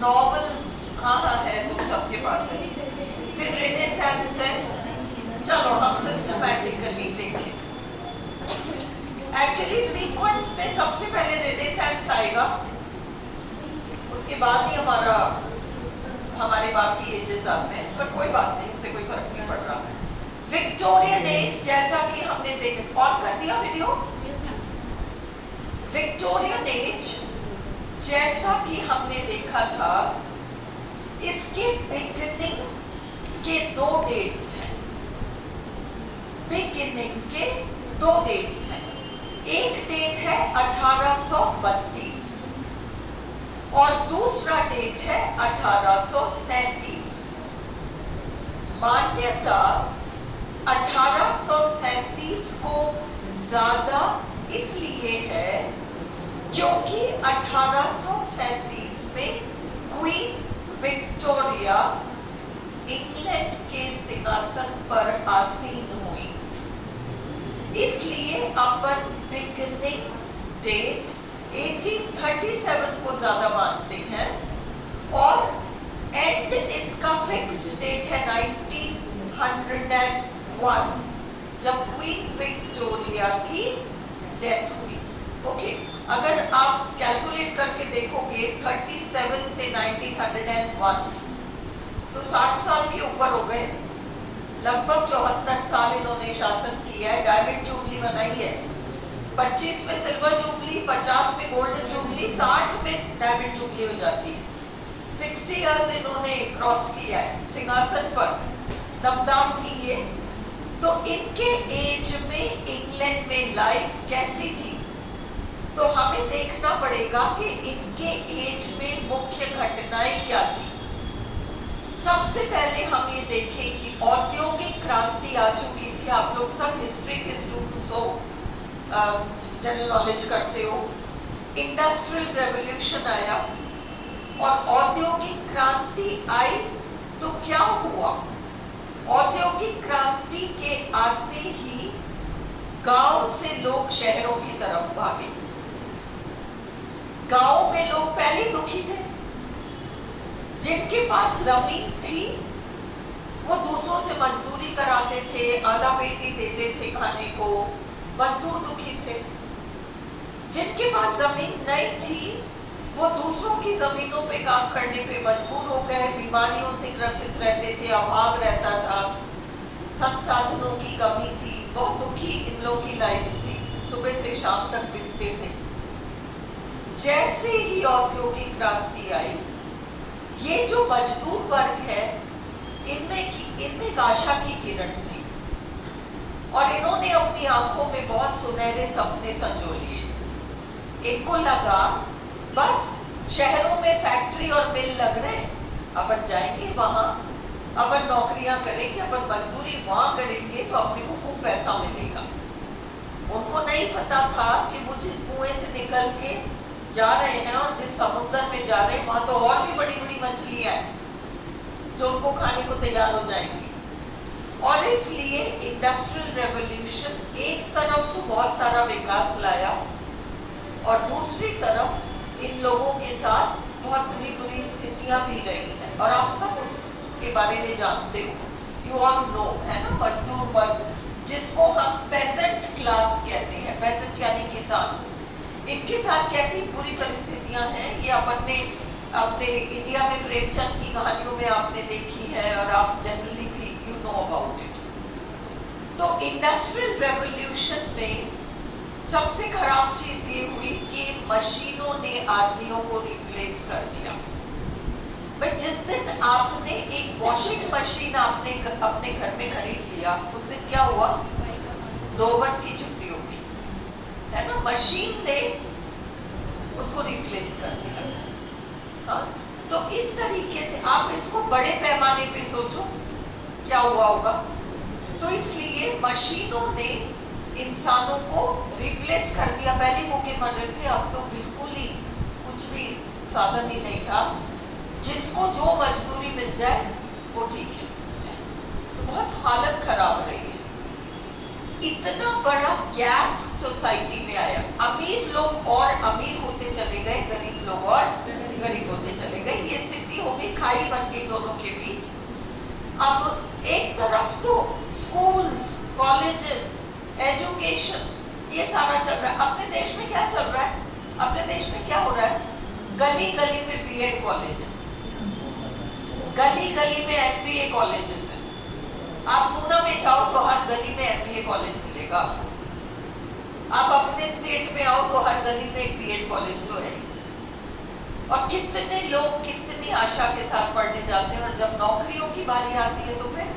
Novels हाँ हाँ है, तुम सबके पास है। फिर रेनेसांस है। चलो हम सिस्टमैटिकली देखें। एक्चुअली सीक्वेंस में सबसे पहले रेनेसांस आएगा, उसके बाद ही हमारे बाकी एजेस आते हैं, पर कोई बात नहीं, इससे कोई फर्क नहीं पड़ रहा। विक्टोरियन एज, जैसा कि हमने देखा, ऑन कर दिया वीडियो। विक्टोरियन एज जैसा कि हमने देखा था, इसके बिगिनिंग के दो डेट्स हैं। बिगिनिंग के दो डेट्स हैं। एक डेट है 1832 और दूसरा डेट है 1837। मान्यता 1837 को ज्यादा इसलिए है क्योंकि 1837 में क्वीन विक्टोरिया इंग्लैंड के सिंहासन पर आसीन हुई, इसलिए अपन बिगिनिंग डेट 1837 को ज्यादा मानते हैं और एंड इसका फिक्स्ड डेट है 1901, जब क्वीन विक्टोरिया की डेथ हुई। ओके, अगर आप कैलकुलेट करके देखोगे 37 से 1901 तो 60 साल के ऊपर हो गए। लगभग 74 साल इन्होंने शासन किया है। डायमंड जुबली बनाई है, 25 में सिल्वर जुबली, 50 में गोल्डन जुबली, 60 में डायमंड जुबली हो जाती है। 60 इयर्स इन्होंने क्रॉस किया है सिंहासन पर, दमदाम की ये। तो इनके एज में इंग्लैंड में लाइफ कैसी थी, तो हमें देखना पड़ेगा कि इनके एज में मुख्य घटनाएं क्या थी। सबसे पहले हम ये देखें कि औद्योगिक क्रांति आ चुकी थी। आप लोग सब हिस्ट्री के स्टूडेंट्स हो, जनरल नॉलेज करते हो। इंडस्ट्रियल रेवोल्यूशन आया और औद्योगिक क्रांति आई तो क्या हुआ? औद्योगिक क्रांति के आते ही गांव से लोग शहरों की तरफ भागे। गांव में लोग पहले दुखी थे, जिनके पास जमीन थी वो दूसरों से मजदूरी कराते थे, आधा पेट ही देते थे खाने को, मजदूर दुखी थे। जिनके पास जमीन नहीं थी वो दूसरों की जमीनों पे काम करने पे मजबूर हो गए, बीमारियों से ग्रसित रहते थे, अभाव रहता था, संसाधनों की कमी थी, बहुत दुखी इन लोगों की लाइफ थी, सुबह से शाम तक पिसते थे। जैसे ही औद्योगिक क्रांति आई, ये जो मजदूर वर्ग है इनमें एक आशा की किरण थी और इन्होंने अपनी आंखों में बहुत सुनहरे सपने संजो लिए। इनको लगा बस शहरों में फैक्ट्री और मिल लग रहे हैं, अपन जाएंगे वहां, अपन नौकरियां करेंगे, अपन मजदूरी वहां करेंगे तो अपने को खूब पैसा मिलेगा। उनको नहीं पता था कि वो जिस कुएं से निकल के जा रहे हैं और जिस समुद्र में जा रहे हैं वहां तो और भी बड़ी बड़ी मछलियां हैं जो उनको खाने को तैयार हो जाएंगी। और इसलिए इंडस्ट्रियल रेवोल्यूशन एक तरफ तो बहुत सारा विकास लाया और दूसरी तरफ इन लोगों के साथ बहुत बुरी बुरी स्थितियां भी रही हैं और आप सब उसके बारे में जानते हो। यू ऑल नो, है ना, मजदूर वर्ग जिसको हम पेसेंट क्लास कहते हैं, पेसेंट यानी किसान, इनके साथ कैसी बुरी परिस्थितियां हैं ये अपन ने अपने इंडिया में प्रेमचंद की कहानियों में आपने देखी है और आप जनरली भी यू नो अबाउट इट। तो इंडस्ट्रियल रेवोल्यूशन में सबसे खराब चीज ये हुई कि मशीनों ने आदमियों को रिप्लेस कर दिया। भाई जिस दिन आपने एक वॉशिंग मशीन आपने अपने घर में खरीद लिया, उस दिन क्या हुआ? 2 दिन की छुट्टी होगी, है ना। मशीन ने उसको रिप्लेस कर दिया। हाँ, तो इस तरीके से आप इसको बड़े पैमाने पे सोचो क्या हुआ होगा। तो इसलिए मशीनों ने इंसानों को रिप्लेस कर दिया। पहले भूखे मर रहे थे, अब तो बिल्कुल ही कुछ भी साधन ही नहीं था, जिसको जो मजदूरी मिल जाए वो ठीक है। तो बहुत हालत खराब रही है। इतना बड़ा गैप सोसाइटी में आया, अमीर लोग और अमीर होते चले गए, गरीब लोग और गरीब होते चले गए। ये लड़ाई बन गई दोनों के बीच। अब एक तरफ तो स्कूल्स, कॉलेजेस, एजुकेशन, ये सारा चल रहा है। अपने देश में क्या चल रहा है? अपने देश में क्या हो रहा है? गली गली में बीएड कॉलेज है, गली गली में एमबीए कॉलेजेस है। आप पूना में जाओ तो हर गली में एमबीए कॉलेज मिलेगा। आप अपने स्टेट में आओ तो हर गली में एक बीएड कॉलेज तो है। और कितने लोग कितनी आशा के साथ पढ़ने जाते हैं, और जब नौकरियों की बारी आती है तो फिर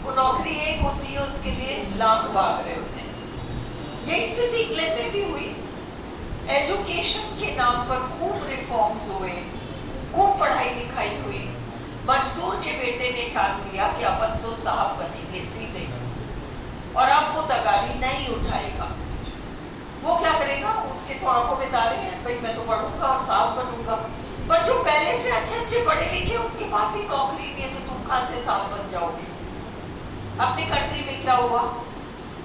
वो नौकरी एक होती है, उसके लिए लाख भाग रहे होते हैं। ये स्थिति इंग्लैंड में भी हुई। एजुकेशन के नाम पर खूब रिफॉर्म्स हुए, खूब पढ़ाई लिखाई हुई। मजदूर के बेटे ने ठान लिया कि अपन तो साहब बनेंगे सीधे, और अब वो तगारी नहीं उठाएगा। वो क्या करेगा? उसके थोड़ा को बता रहे हैं भाई मैं तो पढ़ूंगा और साहब बनूंगा, पर जो पहले से अच्छे अच्छे पढ़े लिखे उनके पास ही नौकरी नहीं है, तो तुम कहां से साहब बन जाओगे? अपनी कंट्री में क्या हुआ?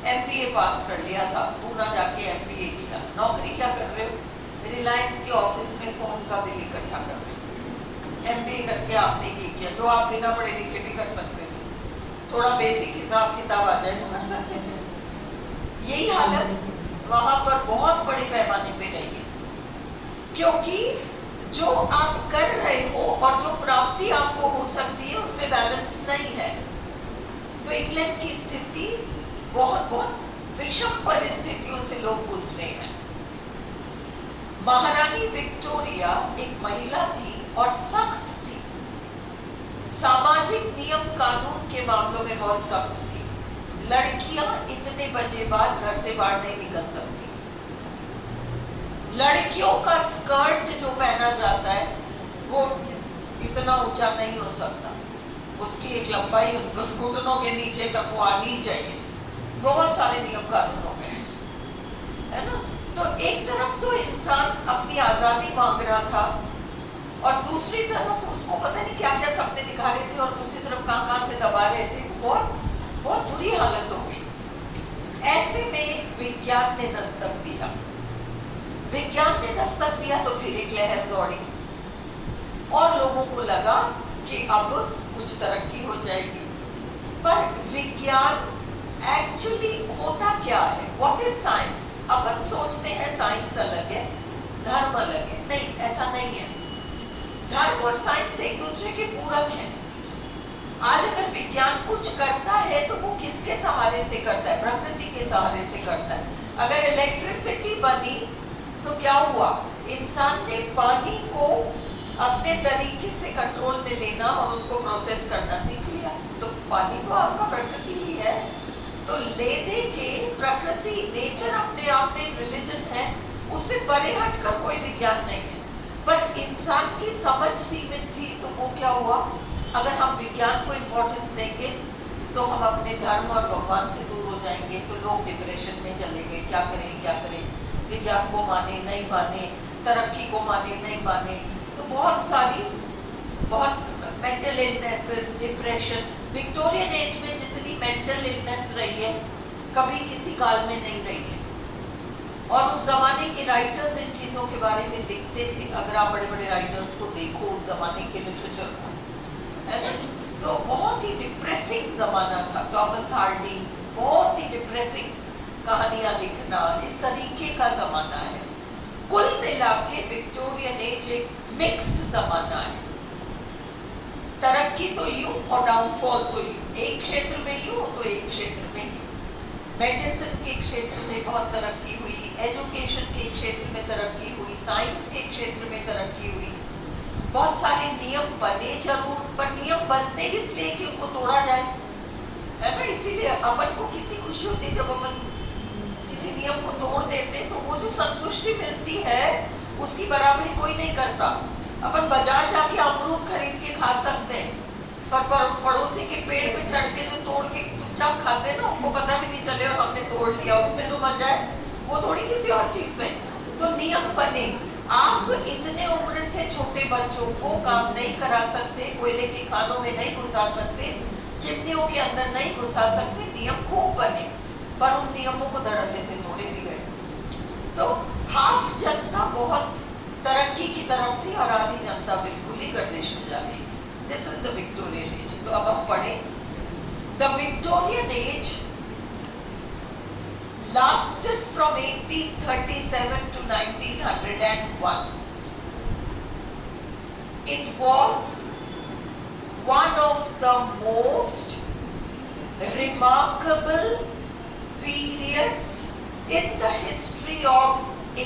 एमबीए पास कर लिया साहब, पूना जाके एमबीए किया, नौकरी क्या कर रहे हो? रिलायंस के ऑफिस में फोन का बिल इकट्ठा कर रहे हो। एमबीए करके आपने ये किया जो आप बिना पढ़े लिखे भी कर सकते थे, थोड़ा बेसिक हिसाब किताब आ जाए तो कर सकते थे। यही हालत वहां पर बहुत बड़े पैमाने पे रही है, क्योंकि जो आप कर रहे हो और जो प्राप्ति आपको हो सकती है उसमें बैलेंस नहीं है। तो इंग्लैंड की स्थिति बहुत बहुत विषम परिस्थितियों से लोग गुजरे हैं। महारानी विक्टोरिया एक महिला थी और सख्त थी, सामाजिक नियम कानून के मामलों में बहुत सख्त थी। लड़कियां इतने बजे बाद घर से बाहर नहीं निकल सकती। लड़कियों का स्कर्ट जो पहना जाता है वो इतना ऊंचा नहीं हो सकता, उसकी एक लंबाई घुटनों के नीचे तक वो आनी चाहिए। बहुत सारे नियम कानून हो गए, है ना। तो एक तरफ तो इंसान अपनी आजादी मांग रहा था, और दूसरी तरफ उसको पता नहीं क्या क्या सपने दिखा रहे थे, और दूसरी तरफ कहां से दबा रहे थे। तो बहुत बहुत बुरी हालत हो गई। ऐसे में विज्ञान ने दस्तक दिया। विज्ञान ने दस्तक दिया तो फिर एक लहर दौड़ी, और लोगों को लगा कि अब कुछ तरक्की हो जाएगी। पर विज्ञान एक्चुअली होता क्या है? What is science? अपन सोचते हैं साइंस अलग है, धर्म अलग है। नहीं, ऐसा नहीं है। धर्म और साइंस एक दूसरे के पूरक हैं। आज अगर विज्ञान कुछ करता है तो वो किसके सहारे से करता है? प्रकृति के सहारे से करता है। अगर इलेक्ट्रिसिटी बनी तो क्या हुआ? इंसान ने पानी को अपने तरीके से कंट्रोल में लेना और उसको प्रोसेस करना सीख लिया। तो पानी तो आपका प्रकृति ही है। तो ले दे के प्रकृति, नेचर अपने आप में रिलीजन है, उससे परे हटकर कोई विज्ञान नहीं है। पर इंसान की समझ सीमित थी, तो वो क्या हुआ? अगर हम विज्ञान को इम्पोर्टेंस देंगे तो हम अपने धर्म और भगवान से दूर हो जाएंगे। तो लोग डिप्रेशन में चले गए। क्या करें क्या करें? विज्ञान को माने नहीं माने, तरक्की को माने नहीं माने, तो बहुत mental illnesses, depression. Victorian age में जितनी मेंटल इलनेस रही है कभी किसी काल में नहीं रही है। और उस जमाने के राइटर्स इन चीजों के बारे में लिखते थे। अगर आप बड़े बड़े राइटर्स को देखो उस जमाने के लिटरेचर को, है तो बहुत ही डिप्रेसिंग जमाना था। टॉमस हार्डी, बहुत ही डिप्रेसिंग कहानियां लिखना, इस तरीके का जमाना है। कुल मिला के विक्टोरियन एज एक मिक्स्ड जमाना है। तरक्की तो यूं और डाउनफॉल तो यूं, एक क्षेत्र में यूं तो एक क्षेत्र में यूं। मेडिसिन के क्षेत्र में बहुत तरक्की हुई, एजुकेशन के क्षेत्र में तरक्की हुई, साइंस के क्षेत्र में तरक्की हुई। बहुत सारे नियम बने जरूर, पर नियम बनते इसलिए कि उनको तोड़ा जाए, है ना। इसीलिए अपन को कितनी खुशी होती है जब अपन किसी नियम को तोड़ देते, तो वो जो संतुष्टि मिलती है उसकी बराबरी कोई नहीं करता। अपन बाजार जाके अमरूद खरीद के खा सकते हैं, पर पड़ोसी के पेड़ पे चढ़ के जो तोड़ के चुपचाप खाते हैं ना, उनको पता भी नहीं चले और हमने तोड़ लिया, उसमें जो मजा है वो थोड़ी किसी और चीज में। तो नियम बने। आप इतने उम्र से छोटे बच्चों को काम नहीं करा सकते, कोयले की खानों में नहीं घुसा सकते, चिमनियों के अंदर नहीं घुसा सकते। नियम खूब बने, पर उन नियमों को धड़ल्ले से तोड़े भी गए। तो हाफ जनता बहुत तरक्की की तरफ थी और आधी जनता बिल्कुल ही गर्दिश में जा रही थी। This is the Victorian age. तो अब हम पढ़ें, the Victorian age lasted from 1837 to 1901. It was one of the most remarkable periods in the history of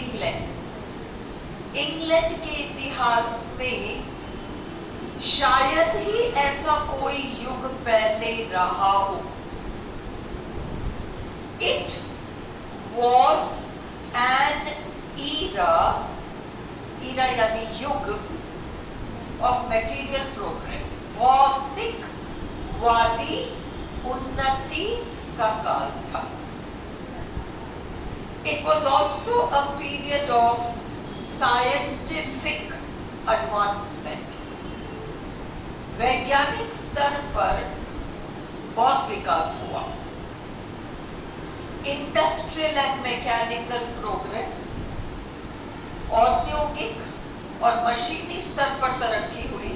England. England के इतिहास में शायद ही ऐसा कोई युग पहले रहा हो। It was an era यानी युग of material progress, भौतिकवादी उन्नति का काल था। It was also a period of scientific advancement. वैज्ञानिक स्तर पर बहुत विकास हुआ। इंडस्ट्रियल एंड मैकेनिकल प्रोग्रेस, औद्योगिक और मशीनी स्तर पर तरक्की हुई।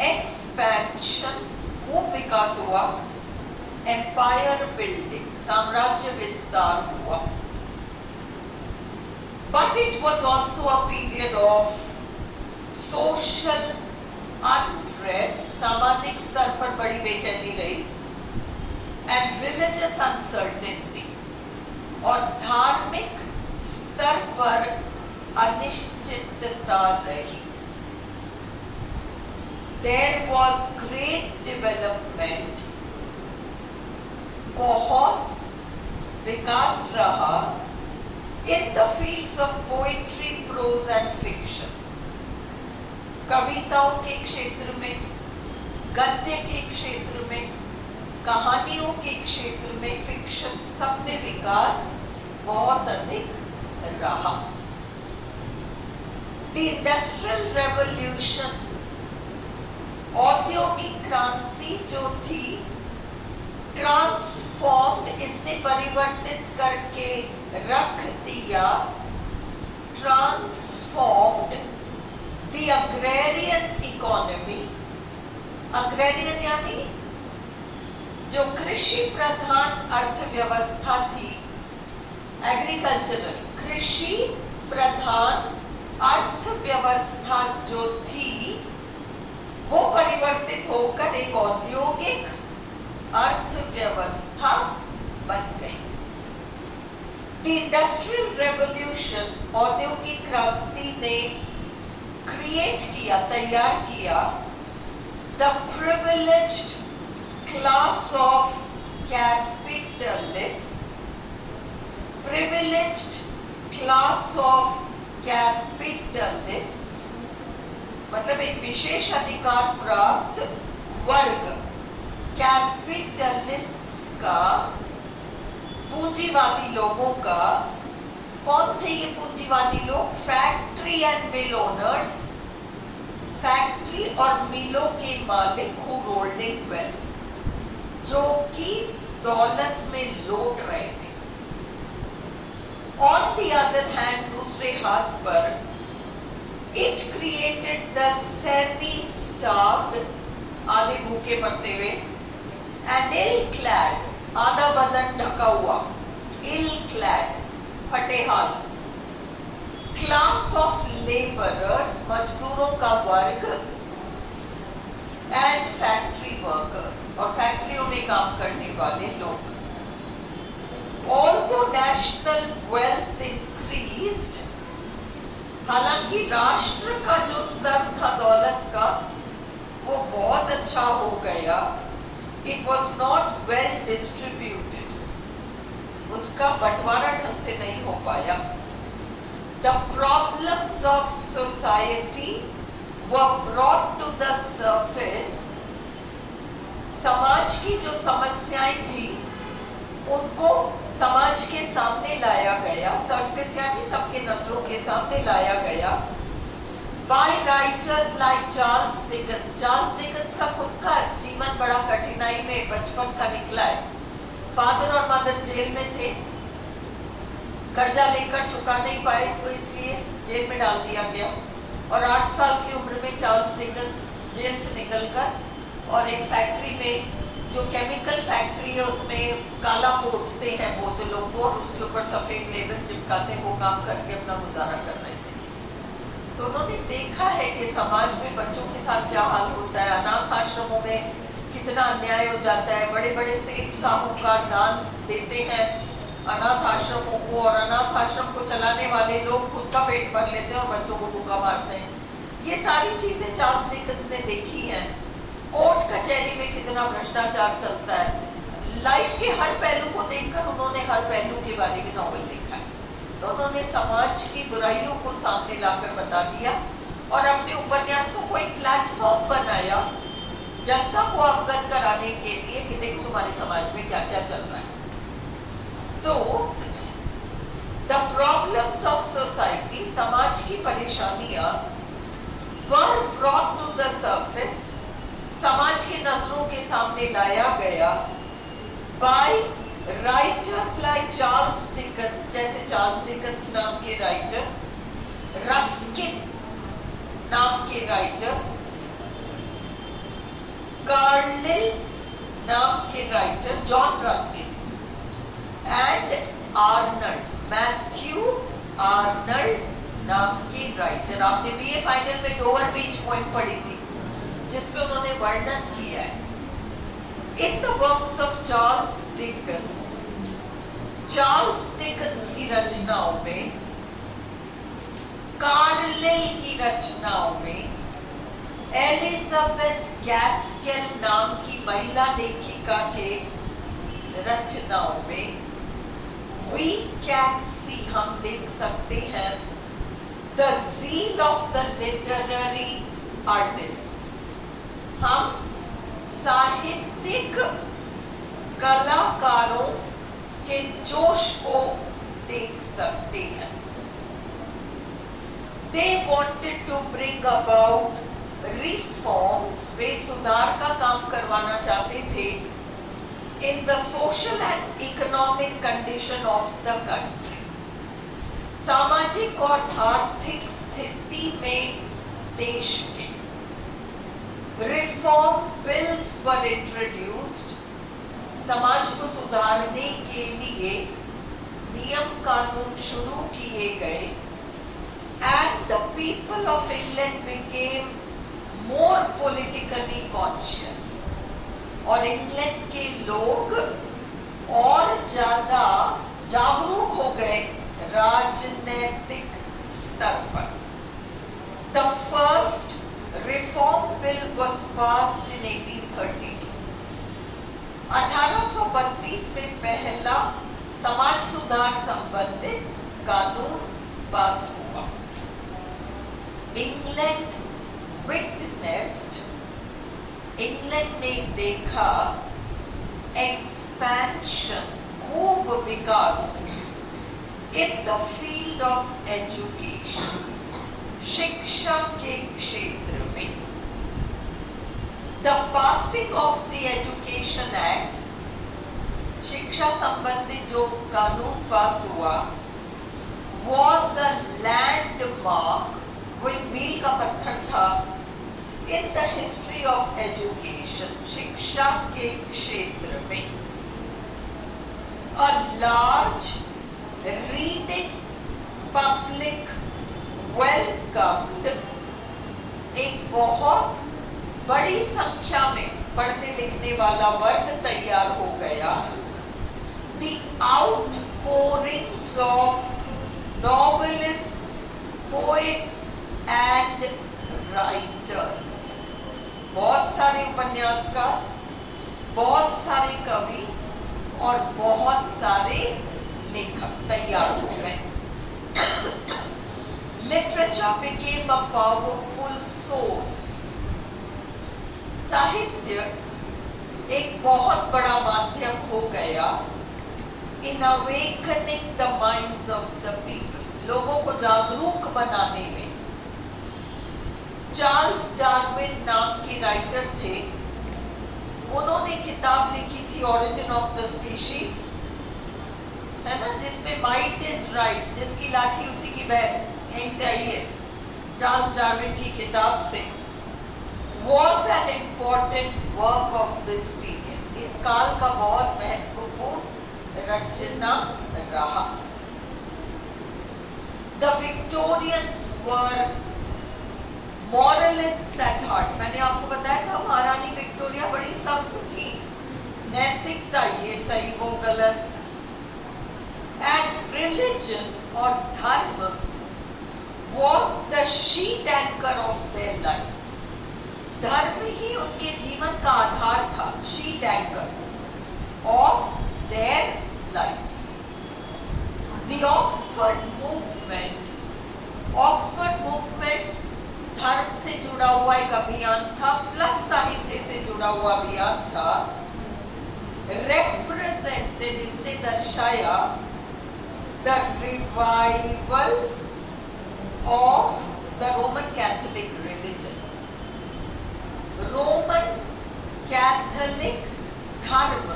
एक्सपेंशन, खूब विकास हुआ। एम्पायर बिल्डिंग, साम्राज्य विस्तार हुआ। But it was also a period of social unrest, सामाजिक स्तर पर बड़ी बेचैनी रही। And religious uncertainty, और धार्मिक स्तर पर अनिश्चितता रही। There was great development, बहुत विकास रहा in the fields of poetry, prose and fiction. कविताओं के क्षेत्र में, गद्य के क्षेत्र में, कहानियों के क्षेत्र में, फिक्शन, सब में विकास बहुत अधिक रहा। The Industrial Revolution, औद्योगिक क्रांति जो थी, ट्रांसफॉर्म्ड, इसने परिवर्तित करके रख दिया, transformed the agrarian economy. Agrarian यानी जो कृषि प्रधान अर्थव्यवस्था थी, एग्रीकल्चरल, कृषि प्रधान अर्थव्यवस्था जो थी वो परिवर्तित होकर एक औद्योगिक अर्थव्यवस्था बन गई। The Industrial Revolution, औद्योगिक क्रांति ने क्रिएट किया, तैयार किया the privileged class of capitalists, privileged class of capitalists, मतलब एक विशेष अधिकार प्राप्त वर्ग, कैपिटलिस्ट्स का, पूंजीवादी लोगों का। कौन थे ये पूंजीवादी लोग? Factory and mill owners, factory और मिलों के मालिक हु होल्डिंग वेल्थ, जो कि दौलत में लौट रहे थे। ऑन द अदर हैंड, दूसरे हाथ पर, it created the semi starved, आधे भूखे मरते हुए, एंड इल क्लैड, आधा बदन ढका हुआ, इल क्लैड, फटेहाल, क्लास ऑफ लेबरर्स, मजदूरों का वर्ग, एंड फैक्ट्री वर्कर्स, और फैक्ट्रियों में काम करने वाले लोग। ऑल्दो नेशनल वेल्थ इंक्रीज्ड, हालांकि राष्ट्र का जो स्तर था दौलत का वो बहुत अच्छा हो गया। It was not well distributed, उसका बंटवारा ढंग से नहीं हो पाया। The problems of society were brought to the surface, समाज की जो समस्याएं थी उनको समाज के सामने लाया गया, सरफेस यानी सबके नजरों के सामने लाया गया। By writers like Charles Dickens, Charles Dickens का खुद का जीवन बड़ा कठिनाई में बचपन का निकला है। फादर और मदर जेल में थे, कर्जा लेकर चुका नहीं पाए तो इसलिए जेल में डाल दिया गया, और 8 साल की उम्र में चार्ल्स डिकेंस जेल से निकलकर और एक फैक्ट्री में, जो केमिकल फैक्ट्री है, उसमें काला पोतते हैं बोतलों को और उसके ऊपर सफेद लेबल चिपकाते हैं, वो काम करके अपना गुजारा कर रहे थे। तो उन्होंने देखा है कि समाज में बच्चों के साथ क्या हाल होता है, अनाथ आश्रमों में कितना अन्याय हो जाता है। बड़े बड़े सेठ साहूकार दान देते हैं अनाथ आश्रमों को, और अनाथ आश्रम को चलाने वाले लोग खुद का पेट भर लेते हैं और बच्चों को भूखा मारते हैं। ये सारी चीजें चार्ल्स डिकेंस ने देखी हैं। कोर्ट कचहरी में कितना भ्रष्टाचार चलता है। लाइफ के हर पहलू को देखकर उन्होंने हर पहलू के बारे में नॉवेल लिखा है। तो उन्होंने समाज की बुराइयों को सामने लाकर बता दिया और अपने उपन्यासों को एक प्लेटफॉर्म बनाया जनता को अवगत कराने के लिए कि देखो तुम्हारे समाज में क्या क्या चल रहा है। तो द प्रॉब्लम्स ऑफ सोसाइटी, समाज की परेशानियां were brought to the surface, समाज के नजरों के सामने लाया गया by writers like Charles Dickens, जैसे चार्ल्स डिकेंस नाम के राइटर, रस्किन नाम के राइटर, कार्लिल नाम के writer, John Ruskin, and Arnold, Matthew Arnold नाम के राइटर। आपने बीए फाइनल में डोवर बीच पॉइंट पढ़ी थी जिसमें उन्होंने वर्णन किया है। In the works of Charles Dickens, Charles Dickens की रचनाओं में, कार्लिल की रचनाओं में, एलिजाबेथ गैस्केल नाम की महिला लेखिका के रचनाओं में we can see, हम देख सकते हैं, the zeal of the literary artists, हम साहित्यिक कलाकारों के जोश को देख सकते हैं। They wanted to bring about reforms, वे सुधार का काम करवाना चाहते थे in the social and economic condition of the country, सामाजिक और आर्थिक स्थिति में देश के। Reform bills were introduced, समाज को सुधारने के लिए नियम कानून शुरू किए गए, and the people of England became more politically conscious, और इंग्लैंड के लोग और ज्यादा जागरूक हो गए राजनीतिक स्तर पर। The first reform bill was passed in 1832. 1832 में पहला समाज सुधार संबंधित कानून पास हुआ। इंग्लैंड विटनेस्ड, इंग्लैंड ने देखा एक्सपेंशन, खूब विकास in the field of education, शिक्षा के क्षेत्र में। The passing of the education act, शिक्षा संबंधित जो कानून पास हुआ, वॉज अ लैंडमार्क, वो एक मील का पत्थर था in the history of education, शिक्षा के क्षेत्र में। A large reading public welcomed, एक बहुत बड़ी संख्या में पढ़ने लिखने वाला वर्ग तैयार हो गया। The outpourings of novelists, poets and writers, बहुत सारे उपन्यासकार, बहुत सारे कवि और बहुत सारे लेखक तैयार हो गए। Literature became a powerful source, साहित्य एक बहुत बड़ा माध्यम हो गया in awakening the minds of the people, लोगों को जागरूक बनाने में। चार्ल्स डार्विन नाम के राइटर थे, उन्होंने किताब लिखी थी ओरिजिन ऑफ द स्पीशीज, है ना, जिसमें माइट इज राइट, जिसकी लाठी उसी की भैंस, यहीं से आई है चार्ल्स डार्विन की किताब से। was an important work of this period. इस काल का बहुत महत्वपूर्ण रचना रहा. The Victorians were moralists at heart. मैंने आपको बताया था महारानी विक्टोरिया बड़ी सख्त थी, नैतिकता ये सही वो गलत. And religion और धर्म was the sheet anchor of their lives. धर्म ही उनके जीवन का आधार था, sheet anchor of their lives. The Oxford movement धर्म से जुड़ा हुआ एक अभियान था, प्लस साहित्य से जुड़ा हुआ अभियान था. Represented, इसने दर्शाया the revival of the Roman Catholic religion. Roman Catholic धर्म,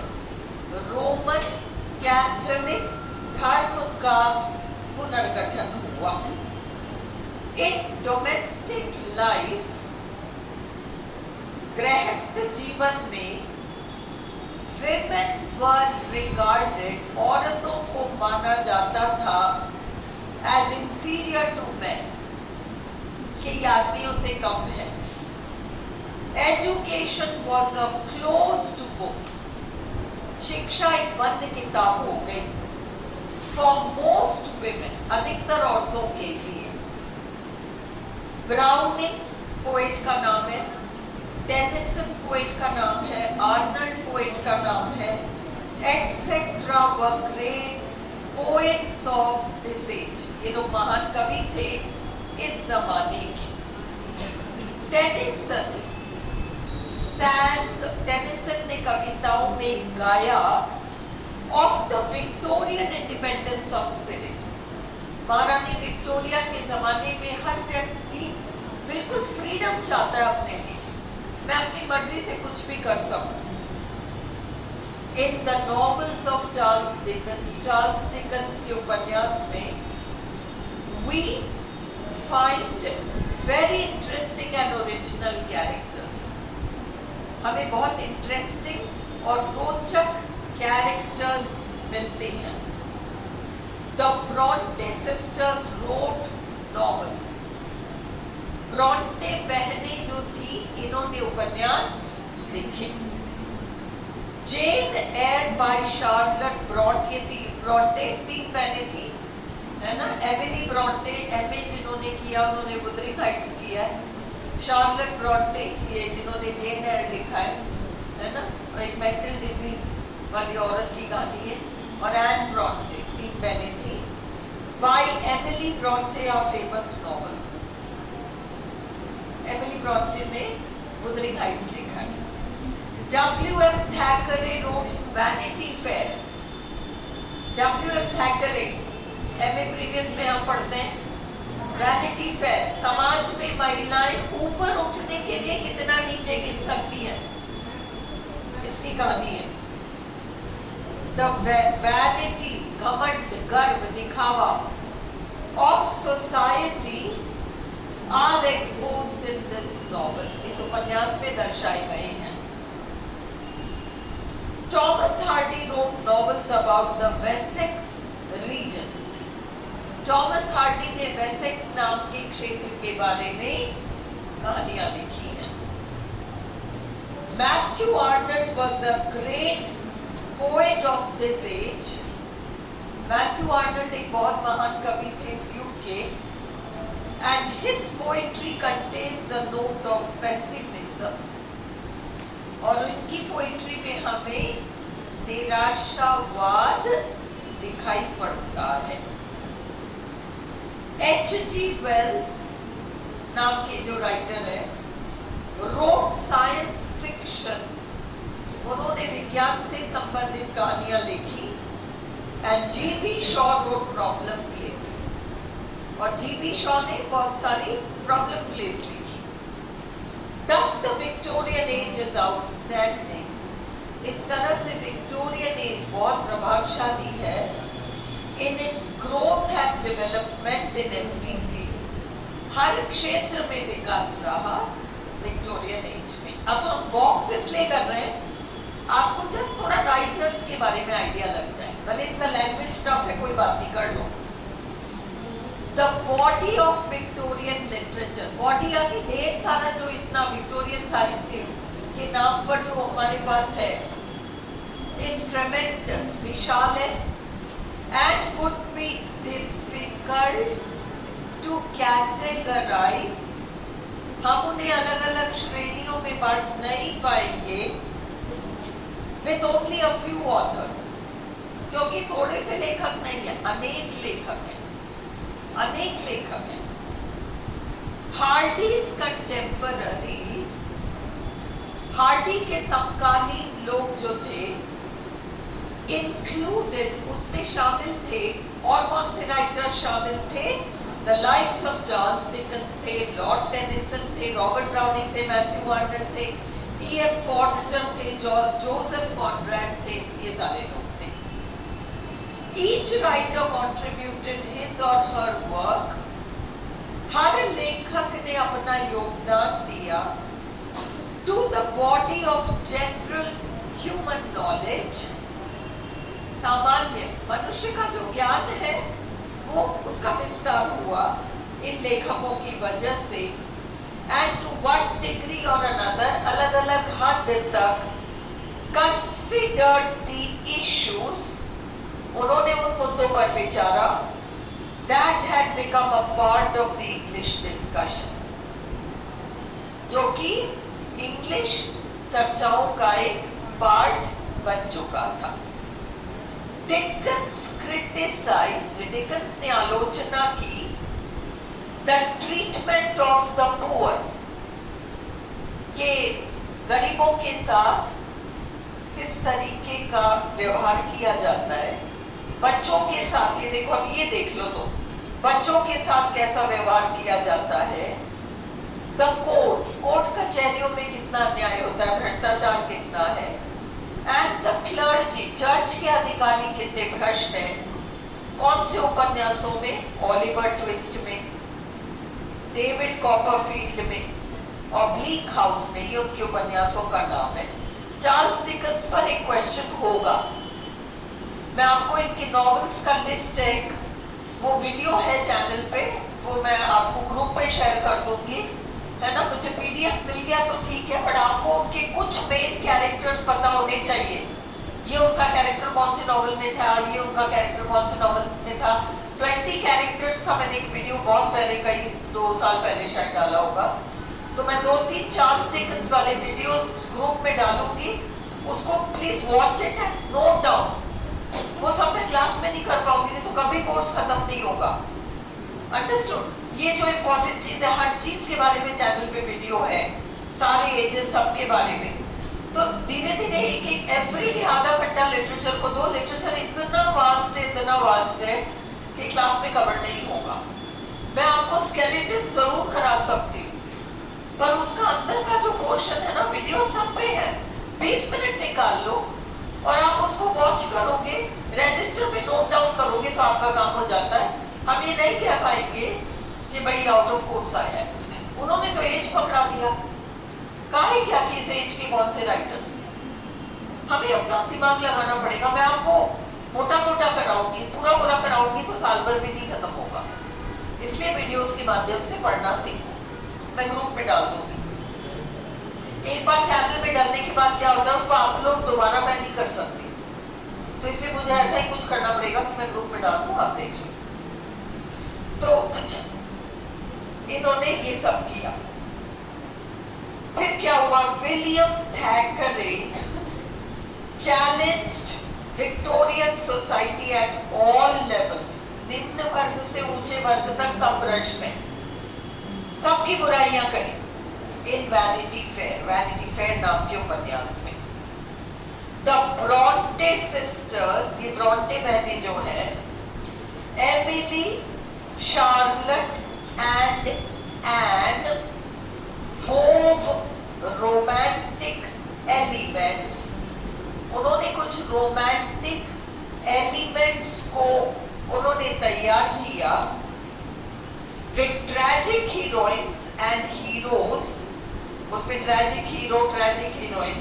Roman Catholic धर्म का पुनर्गठन हुआ. In domestic life, गृहस्थ जीवन में women were regarded, औरतों को माना जाता था as inferior to men, कि आदमियों से कम है. Education was a closed book. शिक्षा एक बंद किताब हो गई for most women, अधिकतर औरतों के लिए. ब्राउनिंग पोएट का नाम है, टेनिसन पोएट का नाम है, आर्नल्ड पोएट का नाम है, etcetera were great poets of this age. ये लोग महान कवि थे इस जमाने के. टेनिसन ने कविताओं में गाया of the Victorian independence of spirit. महारानी विक्टोरिया के जमाने में हर व्यक्ति बिल्कुल फ्रीडम चाहता है अपने लिए, मैं अपनी मर्जी से कुछ भी कर सकूं. In the novels of Charles Dickens के उपन्यास में we find very interesting and original characters. हमें बहुत इंटरेस्टिंग और रोचक कैरेक्टर्स मिलते हैं. The Bronte sisters wrote novels. Brontë बहनें जो थी, इन्होंने उपन्यास लिखे. जेन एयर बाय शार्लट ब्रॉन्टे थी. ब्रॉन्टे 3 बहनें थी, है ना. एमिली ब्रॉन्टे, एमए जिन्होंने किया उन्होंने वुथरिंग हाइट्स किया है. शार्लट ब्रॉन्टे ये जिन्होंने जेन एयर लिखा है ना, एक मेंटल डिजीज वाली औरत की कहानी है. और एन ब्रॉन्टे, 3 बहनें थी. By Emily Bronte are famous novels. Emily Bronte ने वुथरिंग हाइट्स लिखा है. W.M. Thackeray wrote Vanity Fair. W.M. Thackeray, MA previous में हम पढ़ते हैं. वैनिटी फेयर, समाज में महिलाएं ऊपर उठने के लिए कितना नीचे गिर सकती हैं, इसकी कहानी है. The vanities, घमंड, गर्व, दिखावा of society are exposed in this novel. इस उपन्यास में दर्शाए गए हैं. Thomas Hardy wrote novels about the Wessex region. Thomas Hardy ने वेसेक्स नाम के क्षेत्र के बारे में कहानियां लिखी हैं. Matthew Arnold was a great poet of this age. Matthew Arnold एक बहुत महान कवि थे इस युग के. And his poetry contains a note of pessimism. और उनकी पोइट्री में हमें निराशावाद दिखाई पड़ता है. H.G. Wells नाम के जो राइटर है, wrote science fiction. उन्होंने विज्ञान से संबंधित कहानियां लिखी. And G.B. Shaw wrote problem plays. और G.B. Shaw ने बहुत सारी problem plays लिखी. Thus the Victorian age is outstanding. इस तरह से Victorian age बहुत प्रभावशाली है in its growth and development in every field. हर क्षेत्र में विकास रहा Victorian age. इसलिए कर रहे हैं आपको जस्ट थोड़ा राइटर्स के बारे में आइडिया लग जाए, भले इसका लैंग्वेज टफ है कोई बात नहीं, कर लो। The body of Victorian literature, body आगे ढेर सारा जो इतना विक्टोरियन साहित्य के नाम पर जो हमारे पास है इज ट्रेमेंडस, विशाल है, and would be difficult to categorise, हम उन्हें अलग अलग श्रेणियों में बांट नहीं पाएंगे with only a few authors, क्योंकि थोड़े से लेखक नहीं है, अनेक लेखक हैं, अनेक लेखक हैं। हार्डीज कंटेम्पररीज, हार्डी के समकालीन लोग जो थे इंक्लूडेड, उसमें शामिल थे, और कौन से राइटर शामिल थे? The likes of Charles Dickens थे, लॉर्ड टेनिसन थे, रॉबर्ट ब्राउनिंग थे, मैथ्यू आर्नल्ड थे, E.M. फॉर्स्टर थे, जोसेफ कॉनरैड थे, ये सारे लोग थे। Each writer contributed his or her work, हर लेखक ने अपना योगदान दिया to the body of general human knowledge, सामान्य मनुष्य का जो ज्ञान है वो उसका विस्तार हुआ इन लेखकों की वजह से। And to one degree or another, अलग अलग हद तक considered the issues, उन्होंने उन मुद्दों पर विचारा that had become a part of the English discussion, जो कि इंग्लिश चर्चाओं का एक पार्ट बन चुका था। Dickens criticized, डिकन्स ने आलोचना की the treatment of the poor, के गरीबों के साथ किस तरीके का व्यवहार किया जाता है, बच्चों के साथ, ये देखो अब ये देख लो, तो बच्चों के साथ कैसा व्यवहार किया जाता है। The courts, कोर्ट कचहरियों में कितना अन्याय होता है, भ्रष्टाचार कितना है, and the clergy, चर्च के अधिकारी कितने भ्रष्ट हैं। कौन से उपन्यासों में? ओलिवर ट्विस्ट में, डेविड कॉपरफील्ड में, और ब्लीक हाउस में, ये उनके उपन्यासों का नाम है। चार्ल्स डिकेंस पर एक क्वेश्चन होगा, मैं आपको इनके नॉवेल्स का लिस्ट है, वो वीडियो है चैनल पे, वो मैं आपको ग्रुप पे शेयर कर दूंगी, है ना। मुझे पीडीएफ मिल गया तो ठीक है, बट आपको उनके कुछ मेन कैरेक्टर्स पता होने चाहिए। ये उनका कैरेक्टर कौन से नॉवेल में था, ये उनका कैरेक्टर कौन से नॉवेल में था। 20 कैरेक्टर्स का मैंने एक वीडियो बहुत पहले, कई 2 साल पहले शायद डाला होगा, तो मैं 2-3 चार्ल्स डिकेंस वाले वीडियो ग्रुप में डालूंगी, उसको please watch it and note down. वो सब मैं क्लास में नहीं कर पाऊंगी, नहीं तो कभी कोर्स खत्म नहीं होगा, अंडरस्टूड। ये जो इम्पोर्टेंट चीज है, हर चीज के बारे में चैनल पे वीडियो है, सारे एजेस सबके बारे में। तो धीरे धीरे एक एवरीडे आधा घंटा लिटरेचर को दो। लिटरेचर इतना वास्ट है कि क्लास में कवर नहीं होगा। मैं आपको स्केलेटन जरूर करा सकती हूँ, पर उसका अंदर का जो पोर्शन है ना, वीडियो सब पे है। 20 मिनट निकाल लो और आप उसको वॉच करोगे, रजिस्टर में नोट डाउन करोगे तो आपका काम हो जाता है। हम ये नहीं कह पाएंगे कि भाई आउट ऑफ कोर्स आया है, उन्होंने तो एज पकड़ा दिया, काहे क्या कि इस एज के कौन से राइटर्स। हमें अपना दिमाग लगाना पड़ेगा। मैं आपको मोटा कराऊंगी, पूरा कराऊंगी तो साल भर भी नहीं खत्म होगा, इसलिए वीडियोस के माध्यम से पढ़ना सीखो। मैं ग्रुप में डाल दूंगी। एक बार चैनल में डालने के बाद क्या होता है, उसको अपलोड दोबारा मैं नहीं कर सकती, तो इसलिए मुझे ऐसा ही कुछ करना पड़ेगा कि मैं ग्रुप में डाल दूं, आप देख लो। तो इन्होंने ये सब किया। फिर क्या हुआ, William थैकरे challenged Victorian society at all levels, निम्न वर्ग से ऊंचे वर्ग तक सब भ्रष्ट हैं, सबकी बुराइयां करी। इन वैनिटी फेयर नाम के उपन्यास में द ब्रॉन्टे सिस्टर्स, ये ब्रॉन्टे बहनें जो है, Emily, Charlotte and Anne wove romantic elements, उन्होंने कुछ रोमांटिक एलिमेंट्स को उन्होंने तैयार किया with tragic heroines and heroes, उसमें tragic hero tragic heroine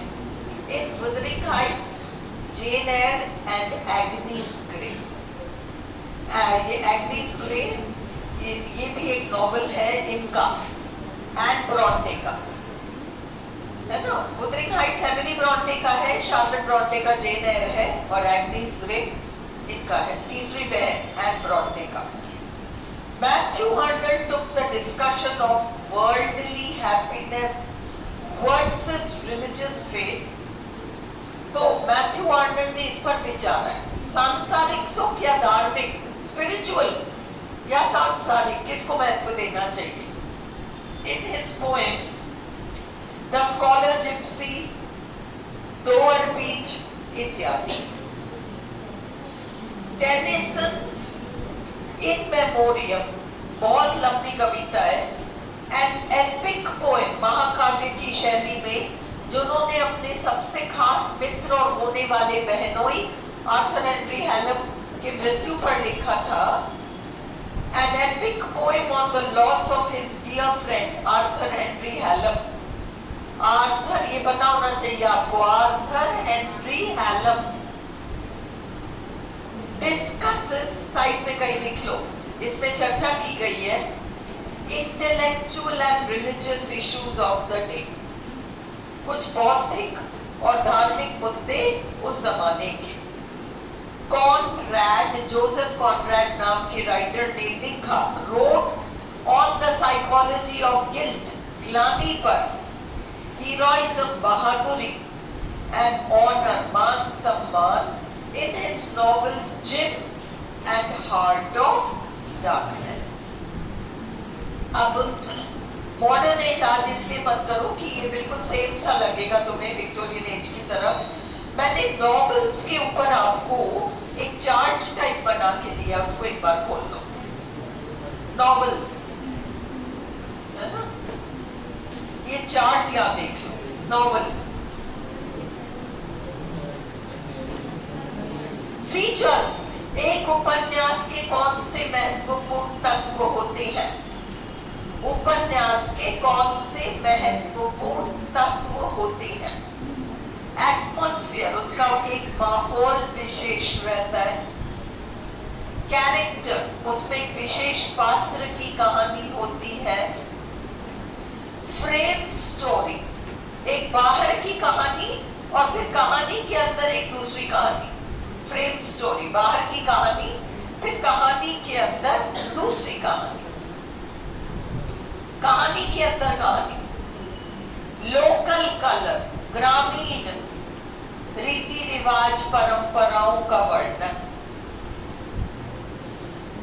In Wuthering Heights, Jane Eyre and Agnes Grey. ये एग्नीस ग्रे ये भी एक नॉवल है इनका, एन ब्रॉन्टे का, है ना। वुथरिंग हाइट्स एमिली ब्रॉन्टे का है, शार्लेट ब्रॉन्टे का जेन एयर है, और एग्नीस ग्रे इनका है, तीसरी बहन एन ब्रॉन्टे का। Matthew Arnold took the discussion of worldly happiness versus religious faith। तो मैथ्यू आर्नल्ड ने इस पर विचार है, सांसारिक सुख या धार्मिक, स्पिरिचुअल या सांसारिक, किसको महत्व देना चाहिए। In his poems, The Scholar Gypsy, Dover Beach इत्यादि। टेनिसन्स In Memoriam बहुत लंबी कविता है, एन एपिक पोएम, महाकाव्य की शैली में, जिन्होंने अपने सबसे खास मित्र और होने वाले बहनोई आर्थर हेनरी हैलम की मृत्यु पर लिखा था। An epic poem on the loss of his dear friend Arthur Henry Hallam। Arthur, ये पता होना चाहिए आपको, Arthur Henry Hallam discusses, side में कहीं लिख लो, इसमें चर्चा की गई है intellectual and religious issues of the day, कुछ बौद्धिक और धार्मिक मुद्दे उस जमाने के। कॉनरैड, जोसेफ कॉनरैड नाम के राइटर ने लिखा, road on the psychology of guilt, ग्लानि पर, हीरोइज्म बहादुरी, एंड ऑनर मान सम्मान, in his novels gym and heart of darkness. अब मॉडर्न एज आज इसलिए मत करो कि ये बिल्कुल सेम सा लगेगा तुम्हें विक्टोरियन एज की तरह। मैंने नॉवेल्स के ऊपर आपको एक चार्ट टाइप बना के दिया, उसको एक बार खोल लो। नॉवेल्स है ना, ये चार्ट यहाँ देख लो। नॉवेल फीचर्स, एक उपन्यास के कौन से महत्वपूर्ण तत्व होते हैं, उपन्यास के कौन से महत्वपूर्ण तत्व होते हैं। एटमॉस्फेयर, उसका एक माहौल विशेष रहता है। कैरेक्टर, उसमें एक विशेष पात्र की कहानी होती है। फ्रेम स्टोरी, एक बाहर की कहानी और फिर कहानी के अंदर एक दूसरी कहानी। फ्रेम स्टोरी, बाहर की कहानी, फिर कहानी के अंदर दूसरी कहानी, कहानी के अंदर कहानी। लोकल कलर, ग्रामीण रीति रिवाज परंपराओं का वर्णन।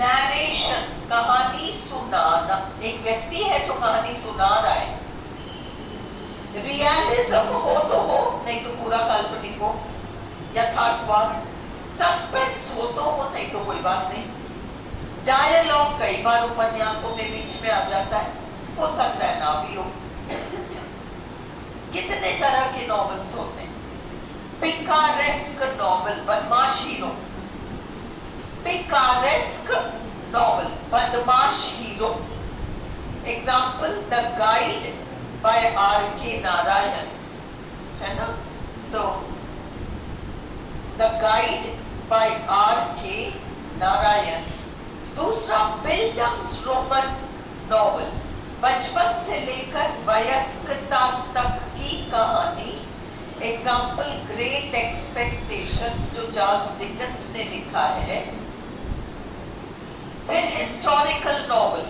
नरेशन, कहानी सुनाना, एक व्यक्ति है जो कहानी सुना रहा है। रियलिज्म हो तो हो, नहीं तो पूरा काल्पनिक हो, यथार्थवाद। सस्पेंस हो तो हो, नहीं तो कोई बात नहीं। डायलॉग कई बार उपन्यासों में बीच में आ जाता है, हो सकता है ना भी हो। कितने तरह के नॉवेल्स होते हैं। पिकारेस्क नॉवल, बदमाश हीरो। पिकारेस्क नॉवल, बदमाश hero. Example, the guide by R K. Narayan, है ना। तो the guide by R K. Narayan. दूसरा, बिल्डम्स रोमन नॉवल, बचपन से लेकर वयस्कता तक की कहानी। एग्जाम्पल, ग्रेट एक्सपेक्टेशंस, जो चार्ल्स डिकेंस ने लिखा है। फिर हिस्टोरिकल नॉवल,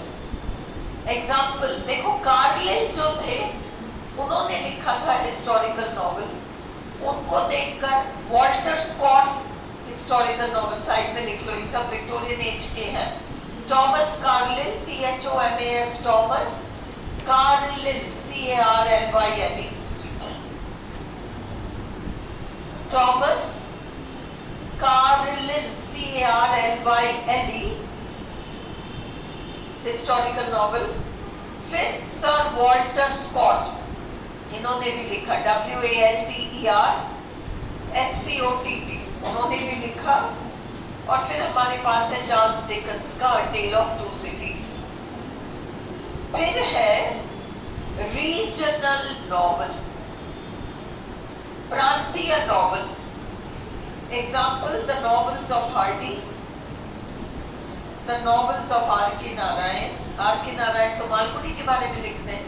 एग्जाम्पल देखो, कार्लिल जो थे उन्होंने लिखा था हिस्टोरिकल नॉवल, उनको देखकर Walter Scott historical novel, side में लिख लो, ये सब विक्टोरियन एज के हैं। Thomas Carlyle, THOMAS, Thomas Carlyle, CARLYLE, Thomas Carlyle, CARLYLE, historical novel. फिर सर वॉल्टर स्कॉट, इन्होंने भी लिखा, WALTER उन्होंने भी लिखा। और फिर हमारे पास है चार्ल्स डिकेंस का A Tale of Two Cities। फिर है रीजनल नॉवल, प्रांतीय a novel. Example, the novels of Hardy, the novels of R.K. Narayan. R.K. Narayan तो मालगुडी के बारे में लिखते हैं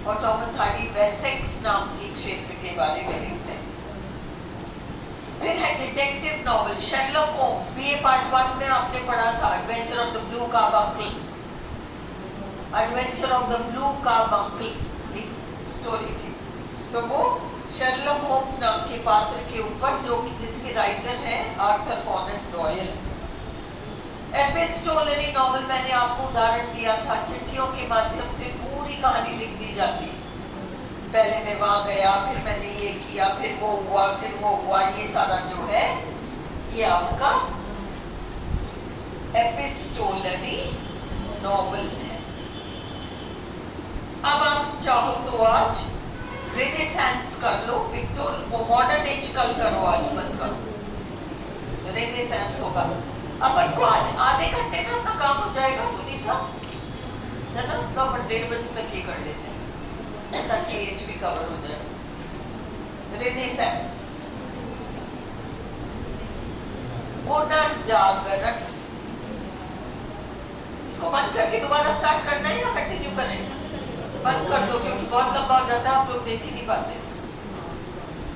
और थॉमस हार्डी वेसेक्स नाम के क्षेत्र के बारे में लिखते हैं। फिर है detective novel, Sherlock Holmes, BA part 1 में आपने पढ़ा था, adventure of the blue carbuncle, adventure of the blue carbuncle एक स्टोरी थी। तो वो शेरलॉक होम्स नाम के पात्र के ऊपर, जो कि जिसके राइटर है Arthur Conan Doyle. Epistolary novel मैंने आपको उदाहरण दिया था, चिट्ठियों के माध्यम से पूरी कहानी लिख दी जाती है। पहले मैं वहां गया, फिर मैंने ये किया, फिर वो हुआ, फिर वो हुआ, ये सारा जो है ये आपका एपिस्टोलरी नॉवल है। अब आप चाहो तो आज रेनेसांस कर लो, विक्टोर वो मॉडर्न एज कल करो, आज मत करो, रेनेसांस होगा। अपन को आज आधे घंटे में अपना काम हो जाएगा सुनीता, है ना? तो अपन 1:30 बजे तक ये कर लेते हैं ताकि एज भी कवर हो जाए। रेनेसांस, पुनर्जागरण, इसको बंद करके दोबारा स्टार्ट करना है या कंटिन्यू करें? बंद कर दो क्योंकि बहुत लंबा हो जाता है, आप लोग देख ही नहीं पाते।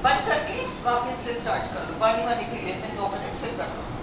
बंद करके वापस से स्टार्ट कर लो, पानी वानी पी लेते हैं 2 मिनट, फिर कर लो।